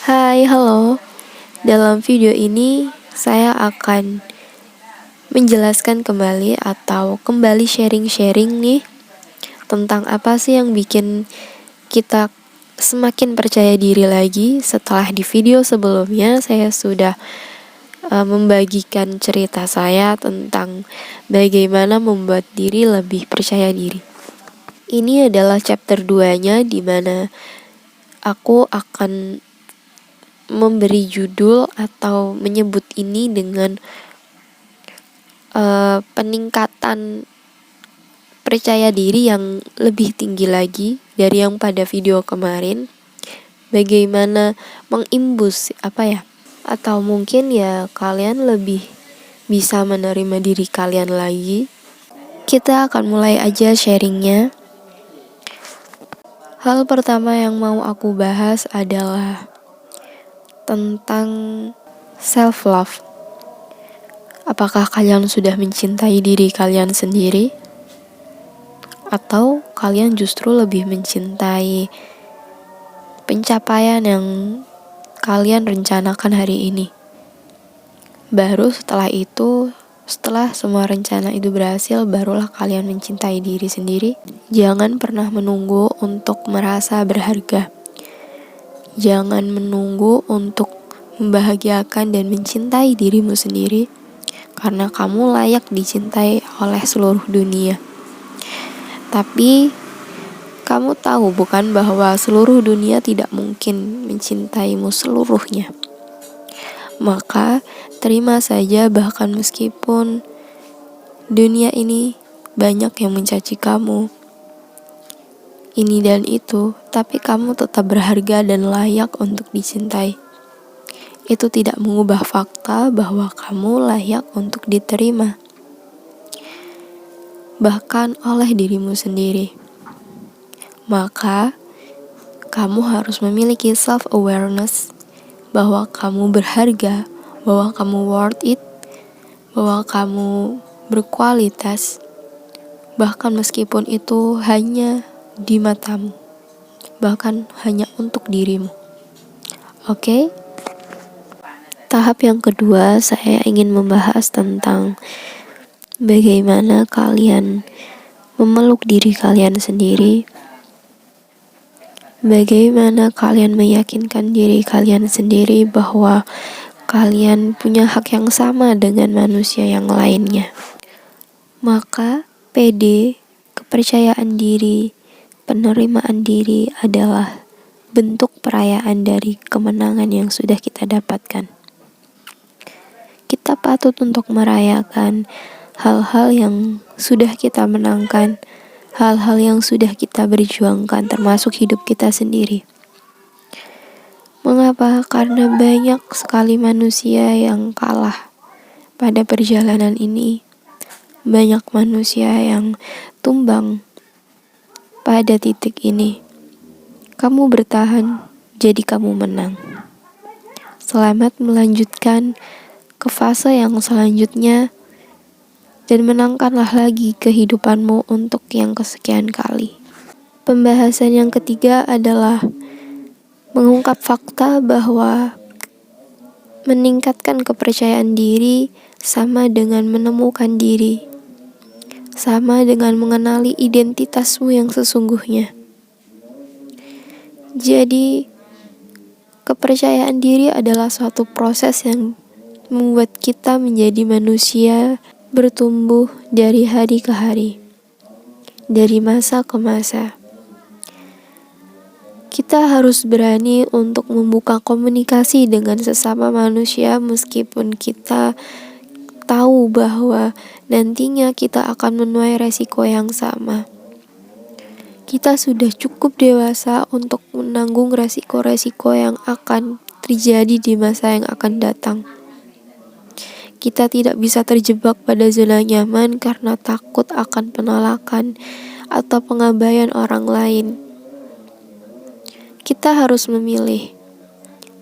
Hai, halo. Dalam video ini saya akan menjelaskan kembali atau kembali sharing-sharing nih tentang apa sih yang bikin kita semakin percaya diri lagi. Setelah di video sebelumnya saya sudah membagikan cerita saya tentang bagaimana membuat diri lebih percaya diri. Ini adalah chapter 2-nya di mana aku akan memberi judul atau menyebut ini dengan peningkatan percaya diri yang lebih tinggi lagi dari yang pada video kemarin. Bagaimana mengimbus atau mungkin ya kalian lebih bisa menerima diri kalian lagi. Kita akan mulai aja sharingnya. Hal pertama yang mau aku bahas adalah tentang self-love. Apakah kalian sudah mencintai diri kalian sendiri? Atau kalian justru lebih mencintai pencapaian yang kalian rencanakan hari ini? Baru setelah itu, setelah semua rencana itu berhasil, barulah kalian mencintai diri sendiri. Jangan pernah menunggu untuk merasa berharga. Jangan menunggu untuk membahagiakan dan mencintai dirimu sendiri, karena kamu layak dicintai oleh seluruh dunia. Tapi kamu tahu bukan bahwa seluruh dunia tidak mungkin mencintaimu seluruhnya. Maka terima saja bahkan meskipun dunia ini banyak yang mencaci kamu, ini dan itu, tapi kamu tetap berharga dan layak untuk dicintai. Itu tidak mengubah fakta bahwa kamu layak untuk diterima, bahkan oleh dirimu sendiri. Maka, kamu harus memiliki self-awareness bahwa kamu berharga, bahwa kamu worth it, bahwa kamu berkualitas, bahkan meskipun itu hanya di matamu, bahkan hanya untuk dirimu. Oke? Tahap yang kedua, saya ingin membahas tentang bagaimana kalian memeluk diri kalian sendiri, bagaimana kalian meyakinkan diri kalian sendiri bahwa kalian punya hak yang sama dengan manusia yang lainnya. Maka PD, kepercayaan diri, penerimaan diri adalah bentuk perayaan dari kemenangan yang sudah kita dapatkan. Kita patut untuk merayakan hal-hal yang sudah kita menangkan, hal-hal yang sudah kita berjuangkan, termasuk hidup kita sendiri. Mengapa? Karena banyak sekali manusia yang kalah pada perjalanan ini. Banyak manusia yang tumbang pada titik ini. Kamu bertahan, jadi kamu menang. Selamat melanjutkan ke fase yang selanjutnya dan menangkanlah lagi kehidupanmu untuk yang kesekian kali. Pembahasan yang ketiga adalah mengungkap fakta bahwa meningkatkan kepercayaan diri sama dengan menemukan diri, sama dengan mengenali identitasmu yang sesungguhnya. Jadi, kepercayaan diri adalah suatu proses yang membuat kita menjadi manusia bertumbuh dari hari ke hari, dari masa ke masa. Kita harus berani untuk membuka komunikasi dengan sesama manusia meskipun kita tahu bahwa nantinya kita akan menuai resiko yang sama. Kita sudah cukup dewasa untuk menanggung resiko-resiko yang akan terjadi di masa yang akan datang. Kita tidak bisa terjebak pada zona nyaman karena takut akan penolakan atau pengabaian orang lain. Kita harus memilih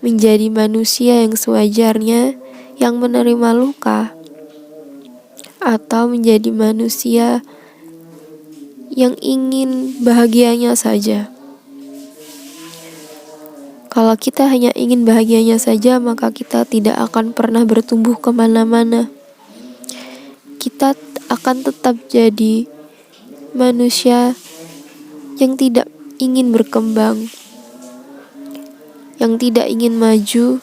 menjadi manusia yang sewajarnya, yang menerima luka, atau menjadi manusia yang ingin bahagianya saja. Kalau kita hanya ingin bahagianya saja, maka kita tidak akan pernah bertumbuh kemana-mana. Kita akan tetap jadi manusia yang tidak ingin berkembang, yang tidak ingin maju,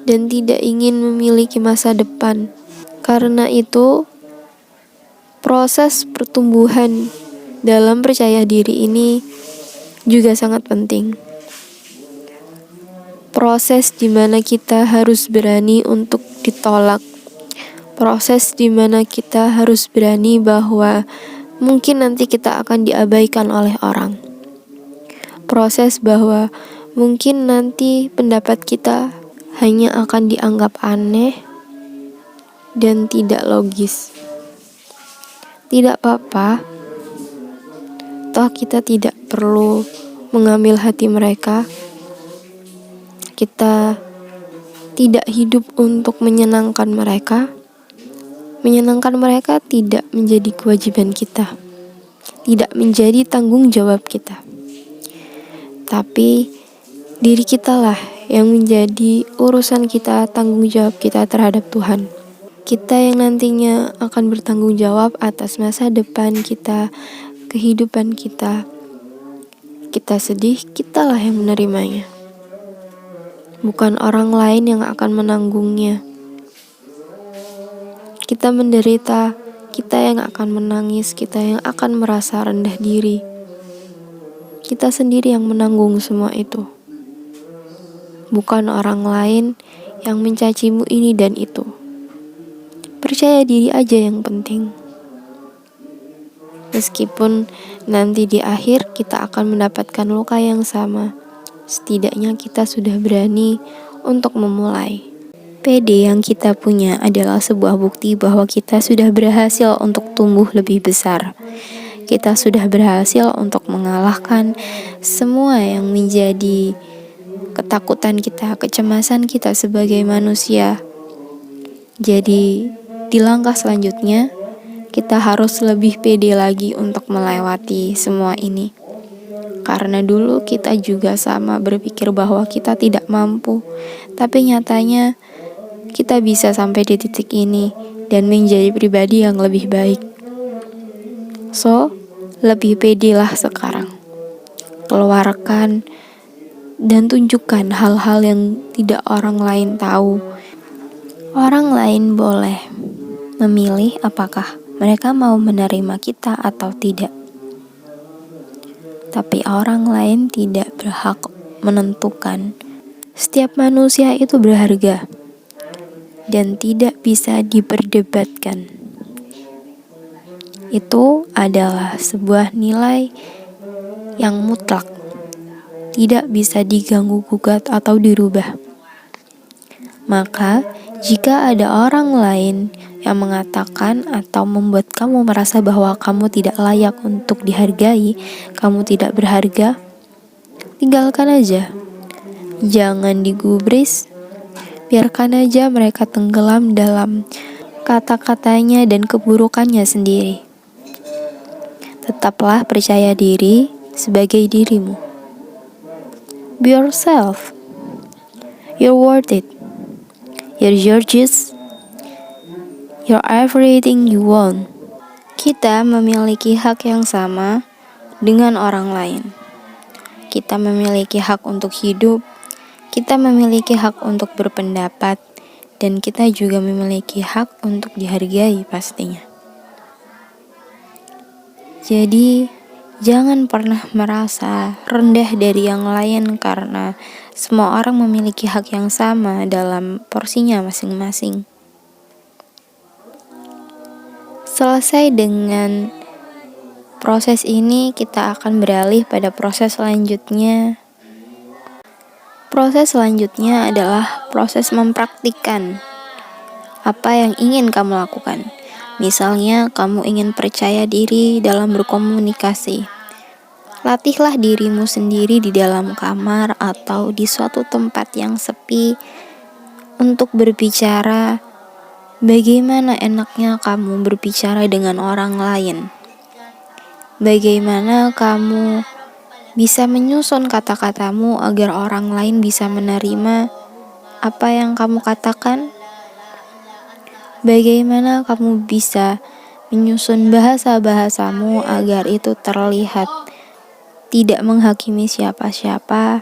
dan tidak ingin memiliki masa depan. Karena itu, proses pertumbuhan dalam percaya diri ini juga sangat penting. Proses di mana kita harus berani untuk ditolak. Proses di mana kita harus berani bahwa mungkin nanti kita akan diabaikan oleh orang. Proses bahwa mungkin nanti pendapat kita hanya akan dianggap aneh dan tidak logis. Tidak apa-apa, toh kita tidak perlu mengambil hati mereka. Kita tidak hidup untuk menyenangkan mereka. Menyenangkan mereka tidak menjadi kewajiban kita, tidak menjadi tanggung jawab kita. Tapi diri kita lah yang menjadi urusan kita, tanggung jawab kita terhadap Tuhan. Kita yang nantinya akan bertanggung jawab atas masa depan kita, kehidupan kita. Kita sedih, kitalah yang menerimanya. Bukan orang lain yang akan menanggungnya. Kita menderita, kita yang akan menangis, kita yang akan merasa rendah diri. Kita sendiri yang menanggung semua itu. Bukan orang lain yang mencacimu ini dan itu. Percaya diri aja yang penting. Meskipun nanti di akhir kita akan mendapatkan luka yang sama, setidaknya kita sudah berani untuk memulai. PD yang kita punya adalah sebuah bukti bahwa kita sudah berhasil untuk tumbuh lebih besar. Kita sudah berhasil untuk mengalahkan semua yang menjadi ketakutan kita, kecemasan kita sebagai manusia. Jadi, di langkah selanjutnya, kita harus lebih pede lagi untuk melewati semua ini. Karena dulu kita juga sama berpikir bahwa kita tidak mampu, tapi nyatanya kita bisa sampai di titik ini dan menjadi pribadi yang lebih baik. So, lebih pedelah sekarang. Keluarkan dan tunjukkan hal-hal yang tidak orang lain tahu. Orang lain boleh memilih apakah mereka mau menerima kita atau tidak. Tapi orang lain tidak berhak menentukan. Setiap manusia itu berharga dan tidak bisa diperdebatkan. Itu adalah sebuah nilai yang mutlak, tidak bisa diganggu-gugat atau dirubah. Maka, jika ada orang lain yang mengatakan atau membuat kamu merasa bahwa kamu tidak layak untuk dihargai, kamu tidak berharga, tinggalkan aja. Jangan digubris, biarkan aja mereka tenggelam dalam kata-katanya dan keburukannya sendiri. Tetaplah percaya diri sebagai dirimu. Be yourself. You're worth it. You're gorgeous. You're everything you want. Kita memiliki hak yang sama dengan orang lain. Kita memiliki hak untuk hidup. Kita memiliki hak untuk berpendapat. Dan kita juga memiliki hak untuk dihargai pastinya. Jadi, jangan pernah merasa rendah dari yang lain karena semua orang memiliki hak yang sama dalam porsinya masing-masing. Selesai dengan proses ini, kita akan beralih pada proses selanjutnya. Proses selanjutnya adalah proses mempraktikkan apa yang ingin kamu lakukan. Misalnya, kamu ingin percaya diri dalam berkomunikasi. Latihlah dirimu sendiri di dalam kamar atau di suatu tempat yang sepi untuk berbicara. Bagaimana enaknya kamu berbicara dengan orang lain? Bagaimana kamu Bisa menyusun kata-katamu agar orang lain bisa menerima apa yang kamu katakan. Bagaimana kamu bisa menyusun bahasa-bahasamu agar itu terlihat tidak menghakimi siapa-siapa,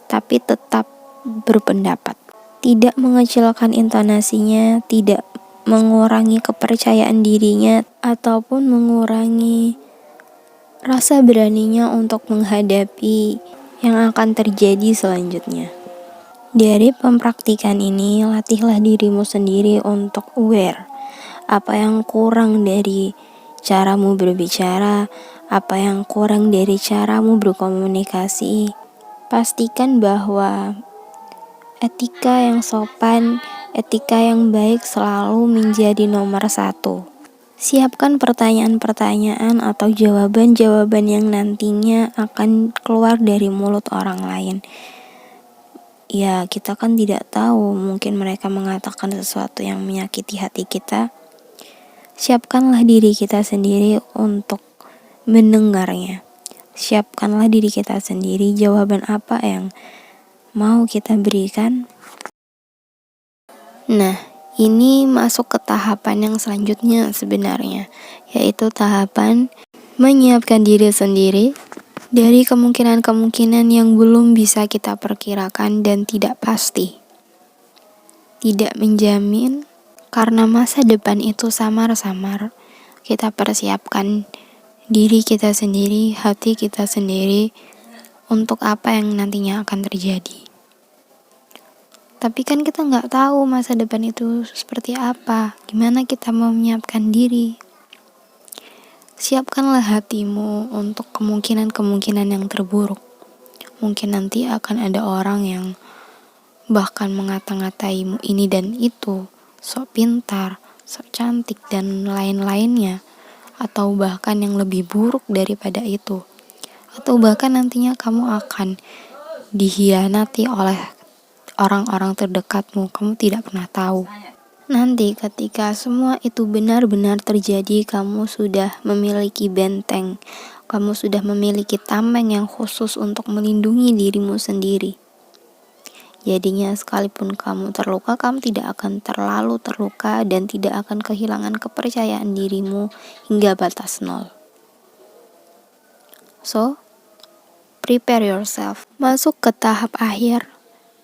tapi tetap berpendapat. Tidak mengecilkan intonasinya, tidak mengurangi kepercayaan dirinya, ataupun mengurangi rasa beraninya untuk menghadapi yang akan terjadi selanjutnya. Dari pempraktikan ini, latihlah dirimu sendiri untuk aware apa yang kurang dari caramu berbicara, apa yang kurang dari caramu berkomunikasi. Pastikan bahwa etika yang sopan, etika yang baik selalu menjadi nomor satu. Siapkan pertanyaan-pertanyaan atau jawaban-jawaban yang nantinya akan keluar dari mulut orang lain. Ya, kita kan tidak tahu, mungkin mereka mengatakan sesuatu yang menyakiti hati kita. Siapkanlah diri kita sendiri untuk mendengarnya. Siapkanlah diri kita sendiri jawaban apa yang mau kita berikan. Nah, ini masuk ke tahapan yang selanjutnya sebenarnya, yaitu tahapan menyiapkan diri sendiri dari kemungkinan-kemungkinan yang belum bisa kita perkirakan dan tidak pasti. Tidak menjamin, karena masa depan itu samar-samar. Kita persiapkan diri kita sendiri, hati kita sendiri untuk apa yang nantinya akan terjadi. Tapi kan kita nggak tahu masa depan itu seperti apa. Gimana kita mau menyiapkan diri? Siapkanlah hatimu untuk kemungkinan-kemungkinan yang terburuk. Mungkin nanti akan ada orang yang bahkan mengata-ngataimu ini dan itu, sok pintar, sok cantik, dan lain-lainnya. Atau bahkan yang lebih buruk daripada itu. Atau bahkan nantinya kamu akan dihianati oleh orang-orang terdekatmu, kamu tidak pernah tahu. Nanti ketika semua itu benar-benar terjadi, kamu sudah memiliki benteng, kamu sudah memiliki tameng yang khusus untuk melindungi dirimu sendiri. Jadinya sekalipun kamu terluka, kamu tidak akan terlalu terluka dan tidak akan kehilangan kepercayaan dirimu hingga batas nol. So, prepare yourself. Masuk ke tahap akhir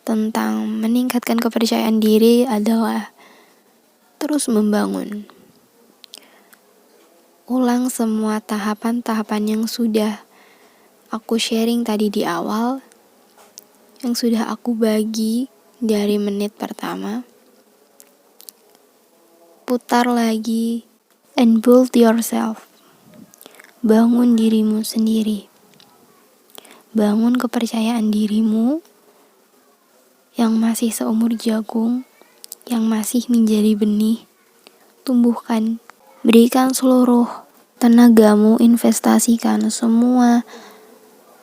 tentang meningkatkan kepercayaan diri adalah terus membangun. Ulang semua tahapan-tahapan yang sudah aku sharing tadi di awal, yang sudah aku bagi dari menit pertama. Putar lagi and build yourself. Bangun dirimu sendiri. Bangun kepercayaan dirimu yang masih seumur jagung, yang masih menjadi benih. Tumbuhkan, berikan seluruh tenagamu, investasikan semua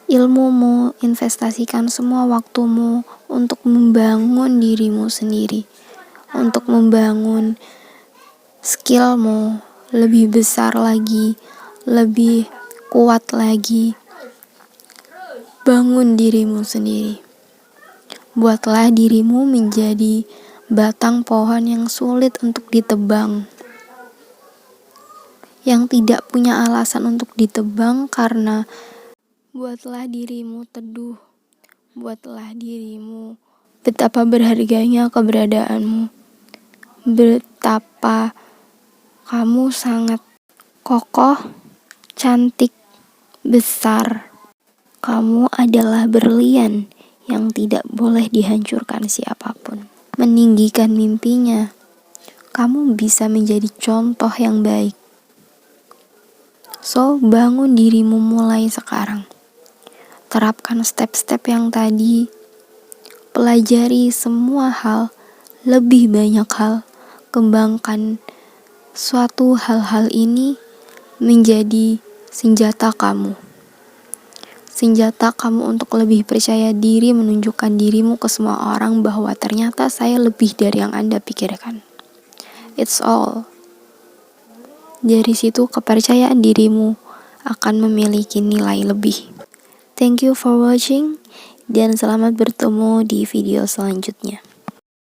ilmumu, investasikan semua waktumu untuk membangun dirimu sendiri, untuk membangun skillmu lebih besar lagi, lebih kuat lagi. Bangun dirimu sendiri. Buatlah dirimu menjadi batang pohon yang sulit untuk ditebang, yang tidak punya alasan untuk ditebang, karena buatlah dirimu teduh, buatlah dirimu betapa berharganya keberadaanmu, betapa kamu sangat kokoh, cantik, besar. Kamu adalah berlian yang tidak boleh dihancurkan siapapun. Meninggikan mimpinya, kamu bisa menjadi contoh yang baik. So, bangun dirimu mulai sekarang. Terapkan step-step yang tadi. Pelajari semua hal, lebih banyak hal. Kembangkan suatu hal-hal ini menjadi senjata kamu. Senjata kamu untuk lebih percaya diri, menunjukkan dirimu ke semua orang bahwa ternyata saya lebih dari yang Anda pikirkan. It's all. Dari situ kepercayaan dirimu akan memiliki nilai lebih. Thank you for watching dan selamat bertemu di video selanjutnya.